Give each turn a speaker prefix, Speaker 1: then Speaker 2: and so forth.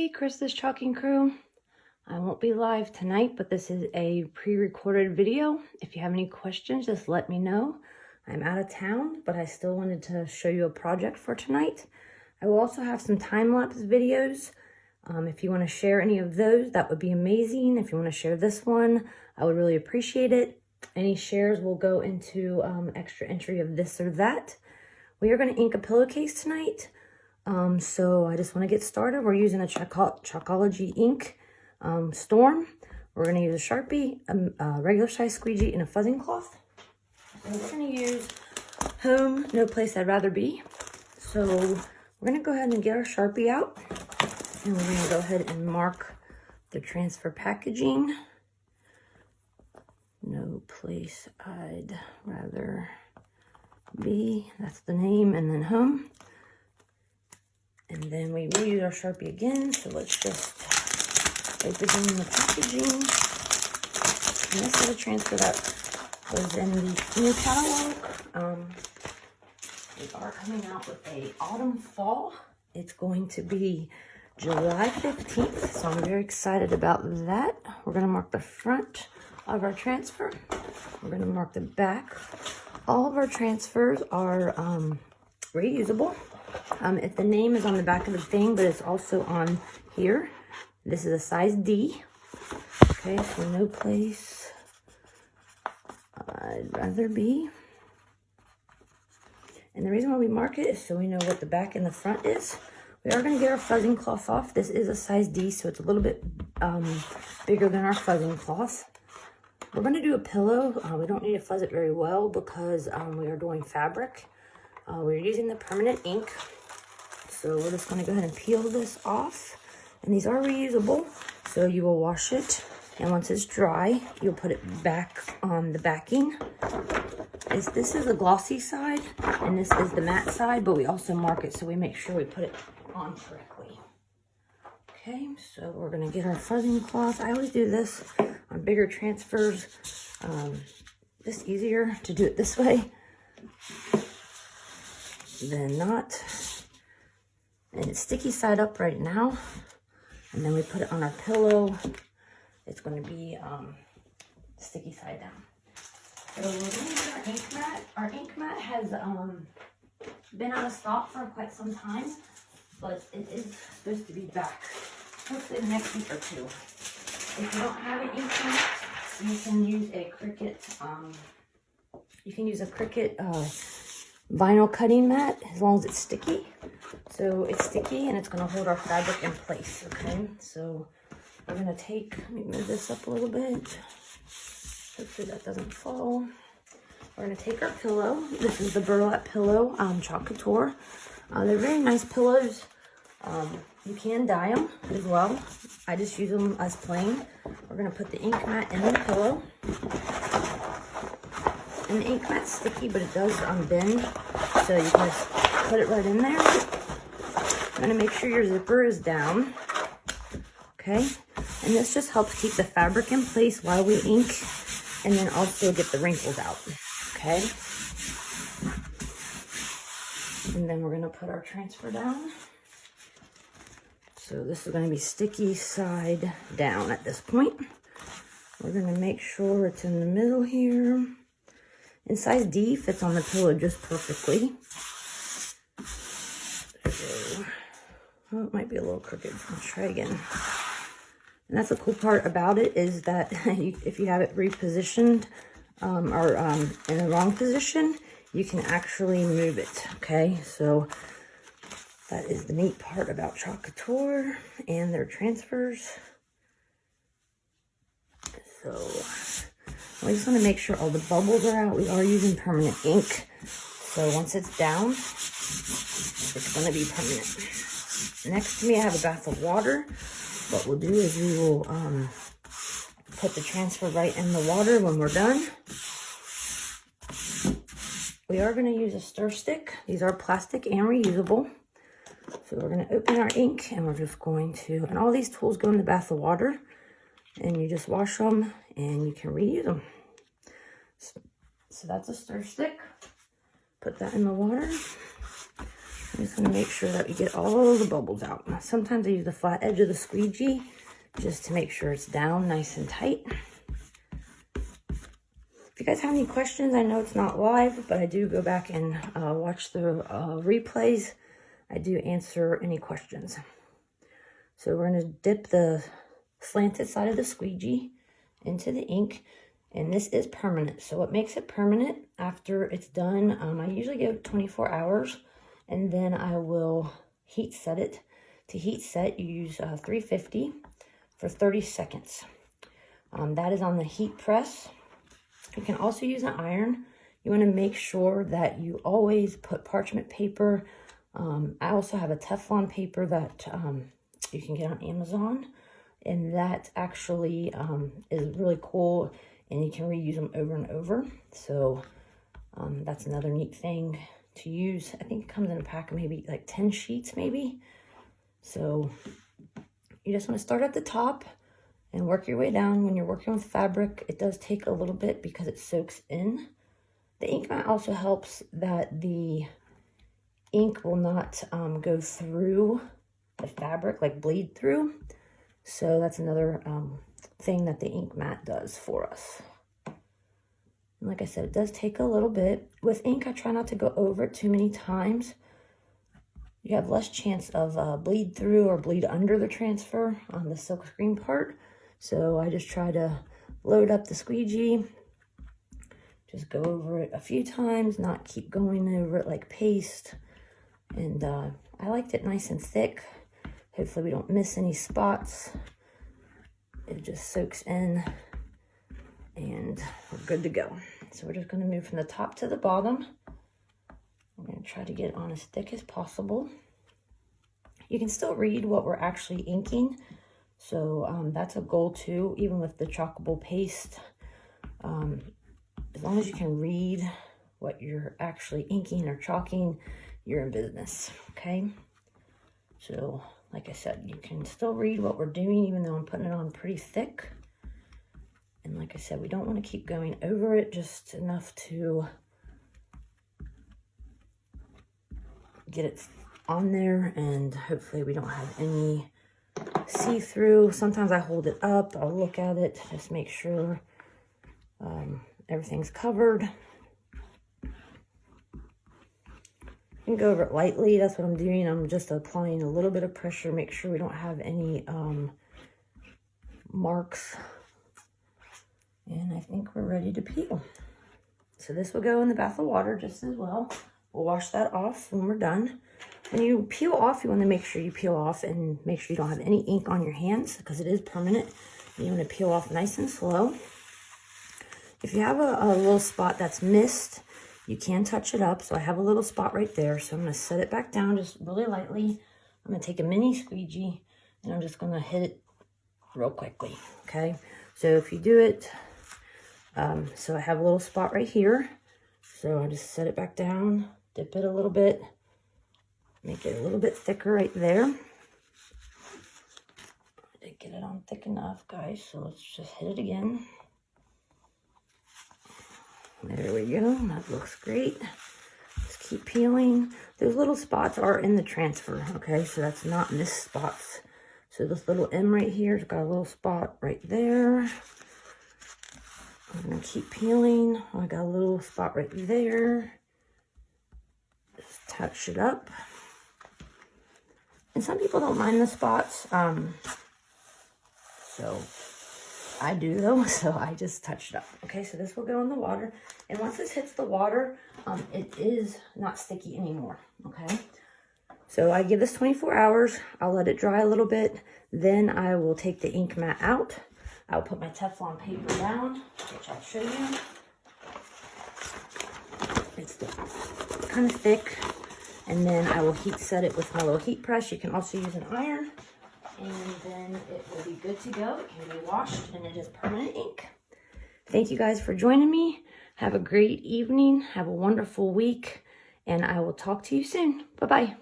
Speaker 1: Hey Chris, this Chalking Crew. I won't be live tonight, but this is a pre-recorded video. If you have any questions, just let me know. I'm out of town, but I still wanted to show you a project for tonight. I will also have some time-lapse videos. If you want to share any of those, that would be amazing. If you want to share this one, I would really appreciate it. Any shares will go into extra entry of this or that. We are going to ink a pillowcase tonight. So I just want to get started. We're using a Chalkology ink Storm. We're going to use a Sharpie, a regular size squeegee, and a fuzzing cloth. So we're going to use Home, No Place I'd Rather Be. So we're going to go ahead and get our Sharpie out. And we're going to go ahead and mark the transfer packaging. No Place I'd Rather Be. That's the name. And then Home. And then we will use our Sharpie again, so let's just open the packaging. And this is a transfer that was in the new catalog. We are coming out with a autumn fall. It's going to be July 15th, so I'm very excited about that. We're going to mark the front of our transfer. We're going to mark the back. All of our transfers are reusable. If the name is on the back of the thing, but it's also on here. This is a size D. Okay, so No Place I'd Rather Be. And the reason why we mark it is so we know what the back and the front is. We are going to get our fuzzing cloth off. This is a size D, so it's a little bit bigger than our fuzzing cloth. We're going to do a pillow. We don't need to fuzz it very well because we are doing fabric. We're using the permanent ink, so we're just going to go ahead and peel this off. And these are reusable, so you will wash it, and once it's dry, you'll put it back on the backing. This is the glossy side, and this is the matte side, but we also mark it so we make sure we put it on correctly. Okay, so we're going to get our fuzzing cloth. I always do this on bigger transfers. Just easier to do it this way than not. And it's sticky side up right now, and then we put it on our pillow. It's going to be sticky side down. So we're going to use our ink mat. Our ink mat has been out of stock for quite some time, but it is supposed to be back hopefully the next week or two. If you don't have an ink mat, you can use a Cricut vinyl cutting mat, as long as it's sticky. So it's sticky and it's going to hold our fabric in place. Okay, so we're going to take, let me move this up a little bit, hopefully that doesn't fall. We're going to take our pillow. This is the burlap pillow, Chalk Couture. They're very nice pillows. You can dye them as well. I just use them as plain. We're going to put the ink mat in the pillow. And the ink mat's sticky, but it does bend, so you can just put it right in there. I'm going to make sure your zipper is down, okay? And this just helps keep the fabric in place while we ink, and then also get the wrinkles out, okay? And then we're going to put our transfer down. So this is going to be sticky side down at this point. We're going to make sure it's in the middle here. And size D fits on the pillow just perfectly. So, oh, it might be a little crooked. Let's try again. And that's the cool part about it, is that if you have it repositioned or in the wrong position, you can actually move it. Okay, so that is the neat part about Chalk Couture and their transfers. So we just want to make sure all the bubbles are out. We are using permanent ink, so once it's down, it's going to be permanent. Next to me, I have a bath of water. What we'll do is we will put the transfer right in the water when we're done. We are going to use a stir stick. These are plastic and reusable. So we're going to open our ink, and we're just going to, and all these tools go in the bath of water, and you just wash them and you can reuse them. So that's a stir stick. Put that in the water. I'm just going to make sure that we get all the bubbles out. Sometimes I use the flat edge of the squeegee just to make sure it's down nice and tight. If you guys have any questions, I know it's not live, but I do go back and watch the replays. I do answer any questions. So we're going to dip the slanted side of the squeegee into the ink, and this is permanent. So what makes it permanent after it's done, I usually give it 24 hours, and then I will heat set it. To heat set, you use 350 for 30 seconds. That is on the heat press. You can also use an iron. You want to make sure that you always put parchment paper. I also have a Teflon paper that you can get on Amazon, and that actually is really cool, and you can reuse them over and over. So that's another neat thing to use. I think it comes in a pack of maybe like 10 sheets maybe. So you just want to start at the top and work your way down. When you're working with fabric, it does take a little bit because it soaks in. The ink mat also helps that the ink will not go through the fabric, like bleed through. So that's another thing that the ink mat does for us. And like I said, it does take a little bit. With ink, I try not to go over it too many times. You have less chance of bleed through or bleed under the transfer on the silk screen part. So I just try to load up the squeegee, just go over it a few times, not keep going over it like paste. And I liked it nice and thick. Hopefully we don't miss any spots. It just soaks in and we're good to go. So we're just going to move from the top to the bottom. I'm going to try to get it on as thick as possible. You can still read what we're actually inking. So that's a goal too, even with the chalkable paste. As long as you can read what you're actually inking or chalking, you're in business, okay? So, like I said, you can still read what we're doing, even though I'm putting it on pretty thick. And like I said, we don't want to keep going over it, just enough to get it on there, and hopefully we don't have any see-through. Sometimes I hold it up, I'll look at it, just make sure everything's covered. You can go over it lightly. That's what I'm doing. I'm just applying a little bit of pressure, make sure we don't have any marks. And I think we're ready to peel. So this will go in the bath of water just as well. We'll wash that off when we're done. When you peel off, you want to make sure you peel off and make sure you don't have any ink on your hands because it is permanent. You want to peel off nice and slow. If you have a little spot that's missed, you can touch it up. So I have a little spot right there. So I'm going to set it back down just really lightly. I'm going to take a mini squeegee and I'm just going to hit it real quickly. Okay. So if you do it, so I have a little spot right here. So I just set it back down, dip it a little bit, make it a little bit thicker right there. I didn't get it on thick enough, guys. So let's just hit it again. There we go. That looks great. Just keep peeling. Those little spots are in the transfer, okay? So that's not missed spots. So this little M right here has got a little spot right there. I'm going to keep peeling. I got a little spot right there. Just touch it up. And some people don't mind the spots. So I do though, so I just touched it up. Okay, so this will go in the water. And once this hits the water, it is not sticky anymore, okay? So I give this 24 hours. I'll let it dry a little bit. Then I will take the ink mat out. I'll put my Teflon paper down, which I'll show you. It's kind of thick. And then I will heat set it with my little heat press. You can also use an iron. And then it will be good to go. It can be washed and it is permanent ink. Thank you guys for joining me. Have a great evening. Have a wonderful week. And I will talk to you soon. Bye-bye.